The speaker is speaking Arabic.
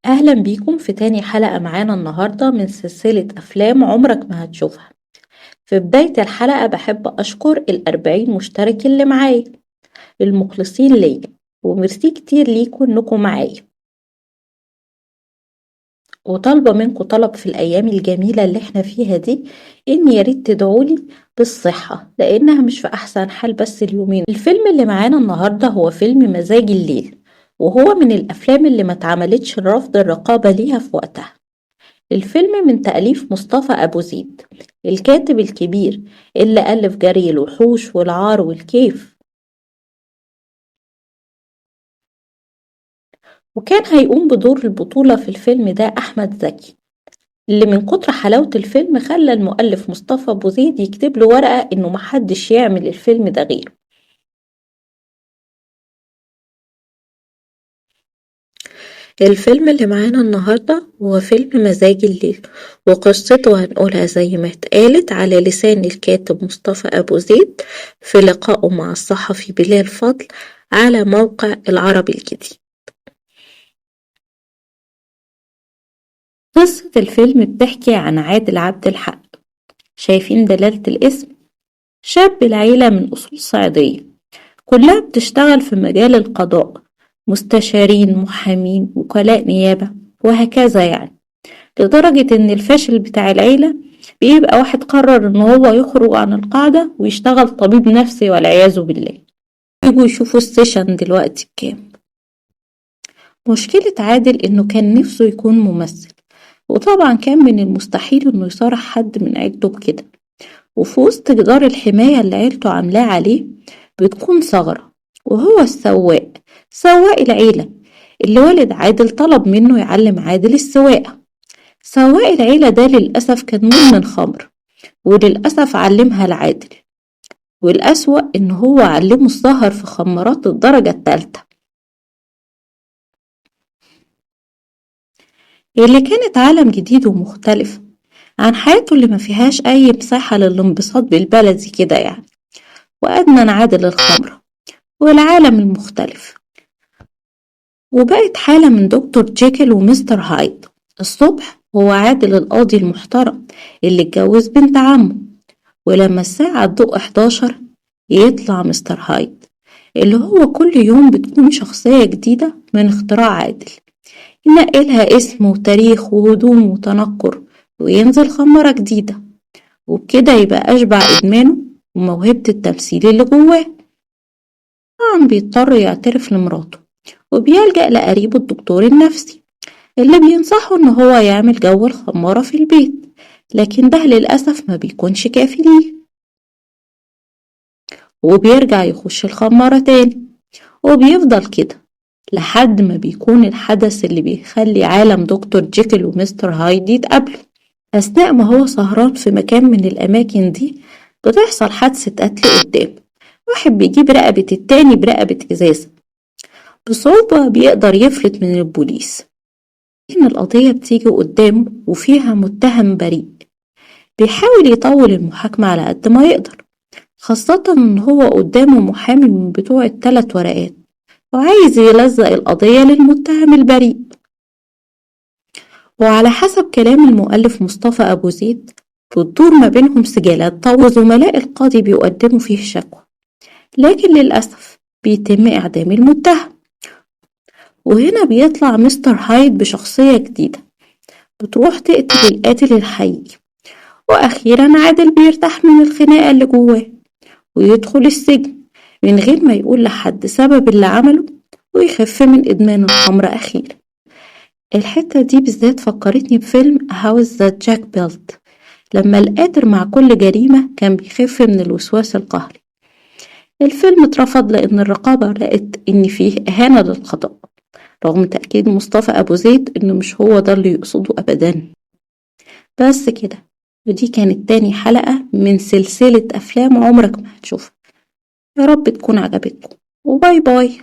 أهلا بيكم في تاني حلقة معانا النهاردة من سلسلة أفلام عمرك ما هتشوفها. في بداية الحلقة بحب أشكر ال40 مشترك اللي معايا المخلصين ليا، وميرسي كتير ليكم إنكم معايا. وطالبة منكم طلب في الأيام الجميلة اللي احنا فيها دي، إن ياريت تدعولي بالصحة لأنها مش في أحسن حال. بس اليومين الفيلم اللي معانا النهاردة هو فيلم مزاج الليل، وهو من الأفلام اللي ما اتعملتش رفض الرقابة ليها في وقتها. الفيلم من تأليف مصطفى أبو زيد، الكاتب الكبير اللي ألف جري الوحوش والعار والكيف. وكان هيقوم بدور البطولة في الفيلم ده أحمد زكي، اللي من كتر حلاوة الفيلم خلى المؤلف مصطفى أبو زيد يكتب له ورقة إنه محدش يعمل الفيلم ده غيره. الفيلم اللي معانا النهاردة هو فيلم مزاج الليل، وقصته هنقولها زي ما اتقالت على لسان الكاتب مصطفى أبو زيد في لقائه مع الصحفي بلال فضل على موقع العربي الجديد. قصة الفيلم بتحكي عن عادل عبد الحق، شايفين دلالة الاسم؟ شاب العيلة من أصول صعيدية، كلها بتشتغل في مجال القضاء، مستشارين، محامين، وكلاء نيابة، وهكذا يعني. لدرجة إن الفاشل بتاع العيلة بيبقى واحد قرر إن هو يخرج عن القاعدة ويشتغل طبيب نفسي والعياذ بالله. يجوا يشوفوا السيشن دلوقتي بكام. مشكلة عادل إنه كان نفسه يكون ممثل، وطبعا كان من المستحيل إنه يصارح حد من عيلته بكده. وفي وسط جدار الحماية اللي عيلته عاملاه عليه بتكون ثغرة، وهو السواق، سواق العيلة اللي والد عادل طلب منه يعلم عادل السواقة. سواق العيلة ده للأسف كان مدمن خمر، وللأسف علمها لعادل، والأسوأ إن هو علمه السهر في خمارات الدرجة التالتة اللي كانت عالم جديد ومختلف عن حياته اللي ما فيهاش أي مساحة للانبساط بالبلدي كده يعني. وأدمن عادل الخمرة والعالم المختلف، وبقت حالة من دكتور جيكل ومستر هايد. الصبح هو عادل القاضي المحترم اللي اتجوز بنت عمه، ولما الساعة تدق 11 يطلع مستر هايد اللي هو كل يوم بتكون شخصية جديدة من اختراع عادل، ينقلها اسم وتاريخ وهدوم وتنكر، وينزل خمرة جديدة، وبكده يبقى أشبع إدمانه وموهبة التمثيل اللي جواه. طبعا بيضطر يعترف لمراته، وبيلجأ لقريبه الدكتور النفسي اللي بينصحه إن هو يعمل جو الخمارة في البيت، لكن ده للأسف ما بيكونش كافي ليه، وبيرجع يخش الخمارة تاني، وبيفضل كده لحد ما بيكون الحدث اللي بيخلي عالم دكتور جيكل ومستر هايد يتقابلوا. أثناء ما هو سهران في مكان من الأماكن دي بتحصل حادثة قتل قدامه، واحد بيجيب رقبة التاني برقبة إزازة، بصعوبة بيقدر يفلت من البوليس. إن القضية بتيجي قدامه وفيها متهم بريء، بيحاول يطول المحاكمة على قد ما يقدر، خاصة إن هو قدامه محامي من بتوع ال3 ورقات، وعايز يلزق القضية للمتهم البريء. وعلى حسب كلام المؤلف مصطفى أبو زيد بتدور ما بينهم سجالات طول، زملاء القاضي بيقدموا فيه شكوى، لكن للأسف بيتم إعدام المتهم. وهنا بيطلع مستر هايد بشخصية جديدة بتروح تقتل القاتل الحقيقي، وأخيرا عادل بيرتاح من الخناقة اللي جواه ويدخل السجن من غير ما يقول لحد سبب اللي عمله، ويخف من إدمان الخمر أخيرا. الحتة دي بالذات فكرتني بفيلم هاوس ذات جاك بيلت، لما القاتل مع كل جريمة كان بيخف من الوسواس القهري. الفيلم اترفض لأن الرقابة لقت إن فيه إهانة للقضاء، رغم تأكيد مصطفى أبو زيد إنه مش هو ده اللي يقصده أبدا. بس كده، ودي كانت تاني حلقة من سلسلة أفلام عمرك ما هتشوفها. يا رب تكون عجبتكم، وباي باي.